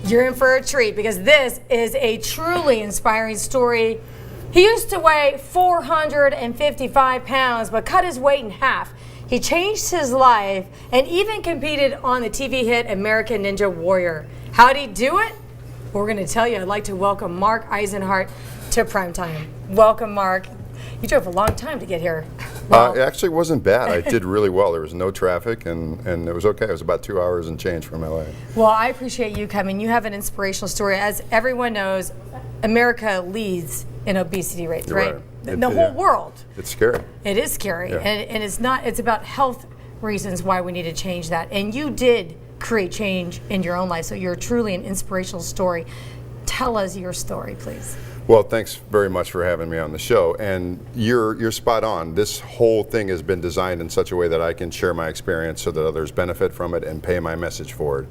You're in for a treat because this is a truly inspiring story. He used to weigh 455 pounds, but cut his weight in half. He changed his life and even competed on the TV hit American Ninja Warrior. How'd he do it? We're going to tell you. I'd like to welcome Mark Eisenhart to Primetime. Welcome, Mark. You drove a long time to get here. Wow. It actually wasn't bad. I did really well. There was no traffic, and it was okay. It was about 2 hours and change from LA. Well, I appreciate you coming. You have an inspirational story. As everyone knows, America leads in obesity rates, right? The whole world. It's scary. It is scary, and it's not. It's about health reasons why we need to change that. And you did create change in your own life, so you're truly an inspirational story. Tell us your story, please. Well, thanks very much for having me on the show. And you're spot on. This whole thing has been designed in such a way that I can share my experience so that others benefit from it and pay my message forward.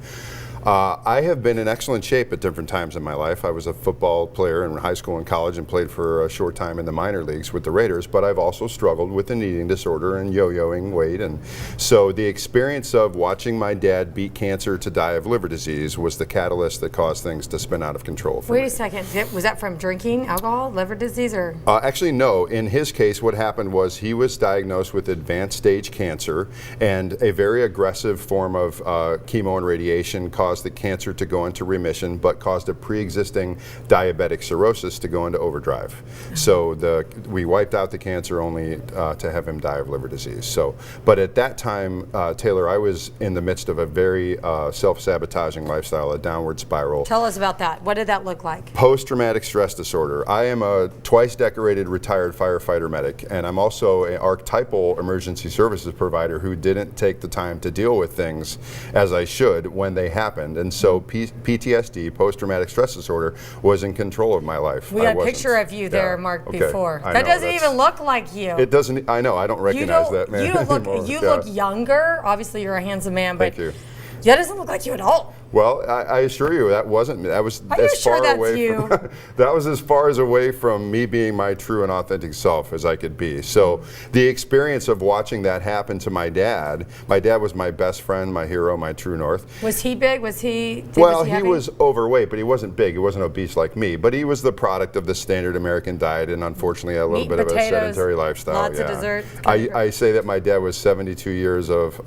I have been in excellent shape at different times in my life. I was a football player in high school and college and played for a short time in the minor leagues with the Raiders, but I've also struggled with an eating disorder and yo-yoing weight. And so the experience of watching my dad beat cancer to die of liver disease was the catalyst that caused things to spin out of control for me. Wait a second. Was that from drinking alcohol, liver disease, or? Actually, no. In his case, what happened was he was diagnosed with advanced stage cancer, and a very aggressive form of chemo and radiation caused the cancer to go into remission, but caused a pre-existing diabetic cirrhosis to go into overdrive. So we wiped out the cancer only to have him die of liver disease. So, but at that time, Taylor, I was in the midst of a very self-sabotaging lifestyle, a downward spiral. Tell us about that. What did that look like? Post-traumatic stress disorder. I am a twice decorated retired firefighter medic, and I'm also an archetypal emergency services provider who didn't take the time to deal with things as I should when they happened. And so PTSD, post-traumatic stress disorder, was in control of my life. We got a picture of you there, Mark, before. That doesn't even look like you. It doesn't. I know. I don't recognize that man anymore. You look younger. Obviously, you're a handsome man, but Thank you. That doesn't look like you at all. Well, I assure you that wasn't me. That was Are you sure that's away you? From, that was as far as away from me being my true and authentic self as I could be. So the experience of watching that happen to my dad was my best friend, my hero, my true north. Was he big? Was he Well, he heavy? was overweight, but he wasn't big. He wasn't obese like me, but he was the product of the standard American diet and unfortunately a little Meat, bit potatoes, of a sedentary lifestyle. Lots of dessert. I say that my dad was 72 years of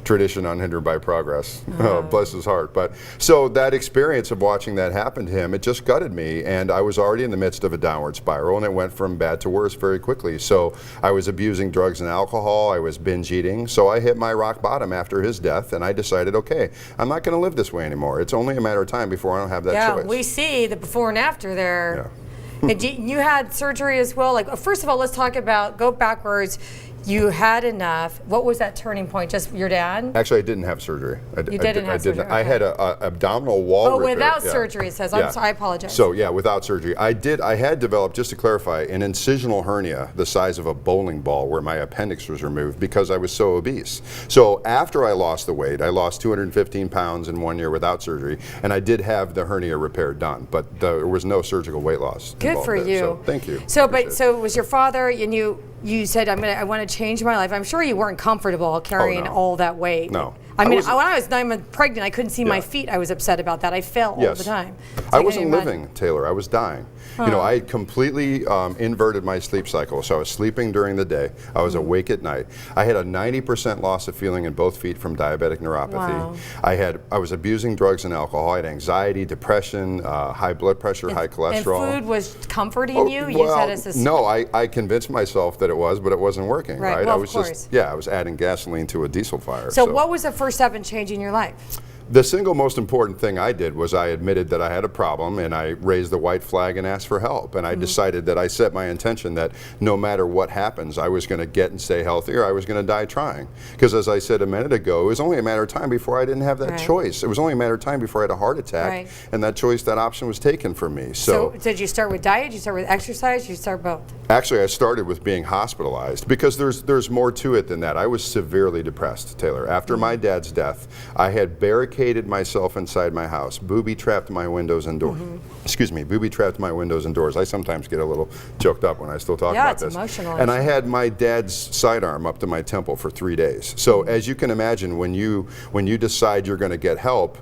tradition unhindered by progress. Bless his heart. But so that experience of watching that happen to him, it just gutted me, and I was already in the midst of a downward spiral, and it went from bad to worse very quickly. So I was abusing drugs and alcohol, I was binge eating, so I hit my rock bottom after his death, and I decided, okay, I'm not going to live this way anymore. It's only a matter of time before I don't have that choice. Yeah, we see the before and after there. Yeah. And you had surgery as well. Like, first of all, let's talk about, go backwards. You had enough. What was that turning point? Just your dad? Actually, I didn't have surgery. You didn't have surgery? I had an abdominal wall repair. Without surgery, it says. I'm sorry, I apologize. So yeah, without surgery. I had developed, just to clarify, an incisional hernia the size of a bowling ball where my appendix was removed because I was so obese. So after I lost the weight, I lost 215 pounds in 1 year without surgery, and I did have the hernia repair done, but there was no surgical weight loss. Good for you. So, thank you. So, so it was your father, and you said, I want to change my life. I'm sure you weren't comfortable carrying all that weight. No. I mean, when I was 9 months pregnant, I couldn't see my feet. I was upset about that. I fell all the time. So I wasn't living, Taylor. I was dying. Huh. You know, I had completely inverted my sleep cycle. So I was sleeping during the day. I was awake at night. I had a 90% loss of feeling in both feet from diabetic neuropathy. Wow. I was abusing drugs and alcohol. I had anxiety, depression, high blood pressure, high cholesterol. And food was comforting you? You just had a no, I convinced myself that it was, but it wasn't working. Right. Well, I was I was adding gasoline to a diesel fire. So what was the first step in changing your life? The single most important thing I did was I admitted that I had a problem, and I raised the white flag and asked for help. And I decided that I set my intention that no matter what happens, I was going to get and stay healthy, or I was going to die trying. Because as I said a minute ago, it was only a matter of time before I didn't have that choice. It was only a matter of time before I had a heart attack, and that option was taken from me. So did you start with diet? Did you start with exercise? Did you start both? Actually, I started with being hospitalized because there's more to it than that. I was severely depressed, Taylor. After my dad's death, I had barricaded barricaded myself inside my house, booby-trapped my windows and doors. Excuse me, booby-trapped my windows and doors. I sometimes get a little choked up when I still talk about it's this. emotional. And I had my dad's sidearm up to my temple for 3 days. So as you can imagine, when you decide you're going to get help,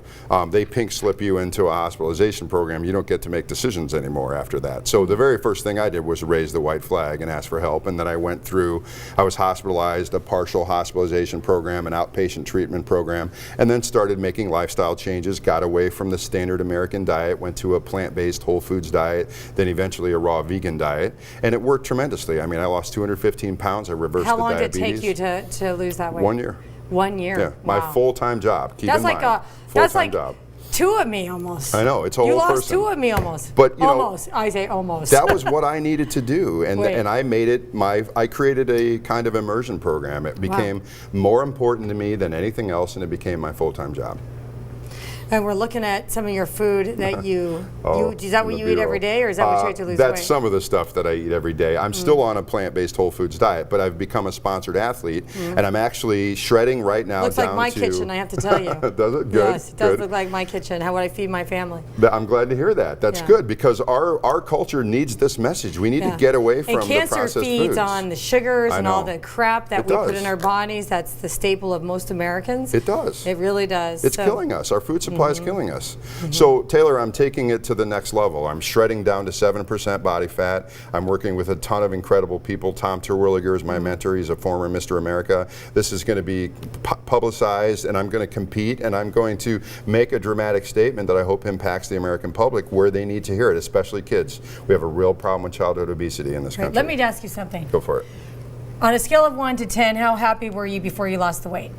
they pink slip you into a hospitalization program. You don't get to make decisions anymore after that. So the very first thing I did was raise the white flag and ask for help. And then I was hospitalized, a partial hospitalization program, an outpatient treatment program, and then started making lifestyle changes, got away from the standard American diet, went to a plant-based whole foods diet, then eventually a raw vegan diet. And it worked tremendously. I mean, I lost 215 pounds. I reversed the diabetes. How long did it take you to lose that weight? 1 year. 1 year. Yeah, my Wow. full-time job. Keep That's in like mind, that's full-time like job. 2 of me almost. I know, it's a whole You lost person. 2 of me almost. But, you know, almost. I say almost. That was what I needed to do, and Wait. I made it I created a kind of immersion program. It became more important to me than anything else, and it became my full-time job. And we're looking at some of your food that is that what the you eat every bureau. day, or is that what you eat to lose That's weight? some of the stuff that I eat every day. I'm still on a plant-based whole foods diet, but I've become a sponsored athlete, and I'm actually shredding right now. Looks like my kitchen, I have to tell you. Does it? Good. Yes, it does good. look like my kitchen. How would I feed my family? I'm glad to hear that. That's Yeah. good, because our culture needs this message. We need to get away from and the cancer processed feeds foods. on the sugars I and all know. the crap that It we put does. in our bodies. That's the staple of most Americans. It does. It really does. It's killing us. Our food supply is killing us. So, Taylor, I'm taking it to the next level. I'm shredding down to 7% body fat. I'm working with a ton of incredible people. Tom Terwilliger is my mentor. He's a former Mr. America. This is going to be publicized, and I'm going to compete, and I'm going to make a dramatic statement that I hope impacts the American public where they need to hear it, especially kids. We have a real problem with childhood obesity in this country. Let me ask you something. Go for it. On a scale of 1 to 10, how happy were you before you lost the weight?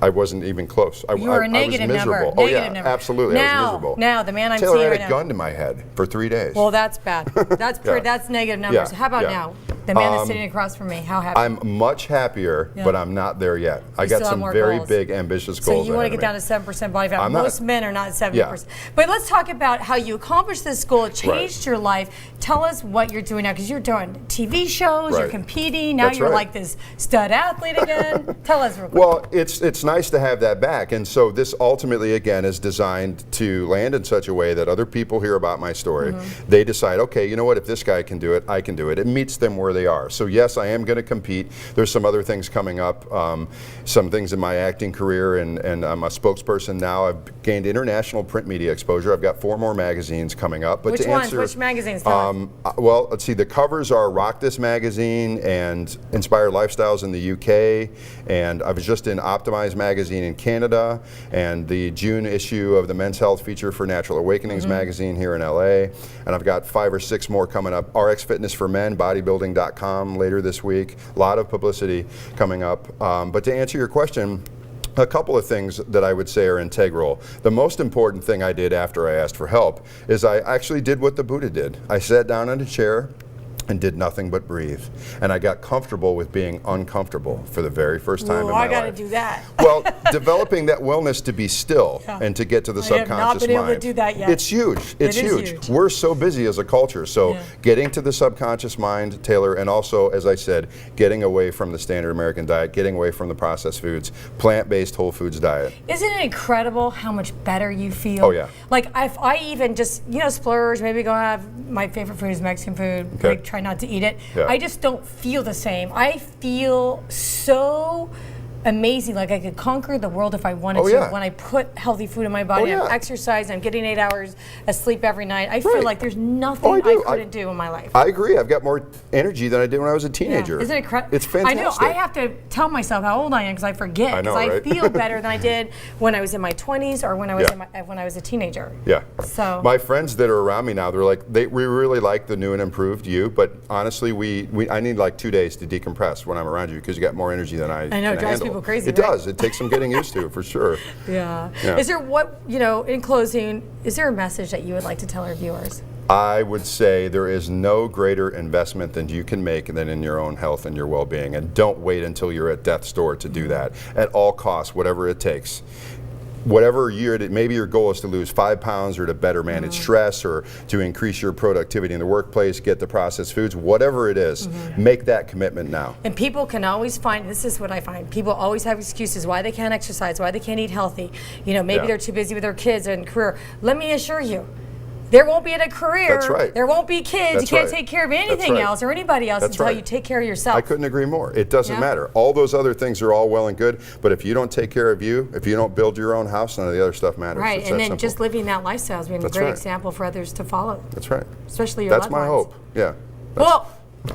I wasn't even close. You were a negative I was number. miserable. Oh Negative yeah, number. absolutely. I was Now, miserable. now the man I'm Taylor, seeing I right had now. a gun to my head for 3 days. Well, that's bad. That's that's negative numbers. Yeah, How about yeah. now? The man that's sitting across from me. How happy? I'm much happier, Yeah. but I'm not there yet. I You got still have some more very goals. big, ambitious So goals. you want to ahead get of down me. to 7% body fat. I'm not- Most men are not 70%. But let's talk about how you accomplished this goal. It changed your life. Tell us what you're doing now, because you're doing TV shows, you're Right. competing. Now That's you're right. like this stud athlete again. Tell us real quick. Well, it's nice to have that back, and so this ultimately, again, is designed to land in such a way that other people hear about my story. They decide, okay, you know what? If this guy can do it, I can do it. It meets them where they are. So yes, I am going to compete. There's some other things coming up, some things in my acting career, and I'm a spokesperson now. I've gained international print media exposure. I've got 4 more magazines coming up. But Which to ones? answer, Which magazines? Tell us. well, let's see. The covers are Rock This Magazine and Inspired Lifestyles in the UK, and I was just in Optimize Magazine in Canada, and the June issue of the Men's Health feature for Natural Awakenings magazine here in LA, and I've got 5 or 6 more coming up. RX Fitness for Men, bodybuilding.com later this week. A lot of publicity coming up. But to answer your question, a couple of things that I would say are integral. The most important thing I did after I asked for help is I actually did what the Buddha did. I sat down in a chair and did nothing but breathe. And I got comfortable with being uncomfortable for the very first time in my I got to life. do that. Well, developing that williness to be still Yeah. and to get to the I have subconscious not been able to mind. do that yet. It's huge. It's It is huge. huge. We're so busy as a culture. So Yeah. getting to the subconscious mind, Taylor, and also, as I said, getting away from the standard American diet, getting away from the processed foods, plant-based whole foods diet. Isn't it incredible how much better you feel? Oh, yeah. Like if I even just splurge, maybe go have my favorite food is Mexican food. Okay. Like try not to eat it. Yeah. I just don't feel the same. I feel so amazing, like I could conquer the world if I wanted Oh, to. yeah. When I put healthy food in my body, Oh, yeah. I'm exercising, I'm getting 8 hours of sleep every night. I feel Right. like there's nothing Oh, I I, do. couldn't do in my life. I agree. I've got more energy than I did when I was a teenager. Isn't it incredible? It's fantastic. I know. I have to tell myself how old I am because I forget. I know, Because right? feel better than I did when I was in my 20s or when I was Yeah. when I was a teenager. Yeah. So my friends that are around me now, they're like, we really like the new and improved you, but honestly, I need like 2 days to decompress when I'm around you because you got more energy than I I know, can it drives handle. people crazy, It right? does. It takes some getting used to, for sure. Yeah. Yeah. Is there in closing, is there a message that you would like to tell our viewers? I would say there is no greater investment than you can make than in your own health and your well-being. And don't wait until you're at death's door to do that. At all costs, whatever it takes. whatever maybe your goal is to lose 5 pounds or to better manage stress or to increase your productivity in the workplace, get the processed foods, whatever it is, make that commitment now. And people can always find, this is what I find, people always have excuses why they can't exercise, why they can't eat healthy. You know, maybe they're too busy with their kids and career. Let me assure you, there won't be a career. That's right. There won't be kids. That's you can't right. take care of anything else or anybody else until you take care of yourself. I couldn't agree more. It doesn't matter. All those other things are all well and good, but if you don't take care of you, if you don't build your own house, none of the other stuff matters. Right, It's and that then simple. just living that lifestyle is being a great example for others to follow. That's right. Especially your That's loved my ones. hope. Yeah. Well,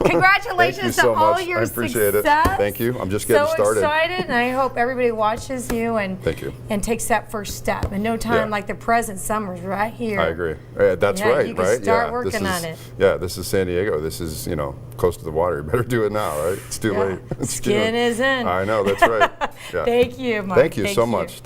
congratulations Thank you to so all much. your I appreciate success. it. Thank you. I'm just getting started. So excited, and I hope everybody watches you and Thank you. and takes that first step. And no time like the present, summer's right here. I agree. That's right, you can right? start Yeah, working on it. Yeah, this is San Diego. This is, you know, close to the water. You better do it now, right? It's too late. It's Skin is in. I know, that's right. Yeah. Thank you, Mark. Thank you so much.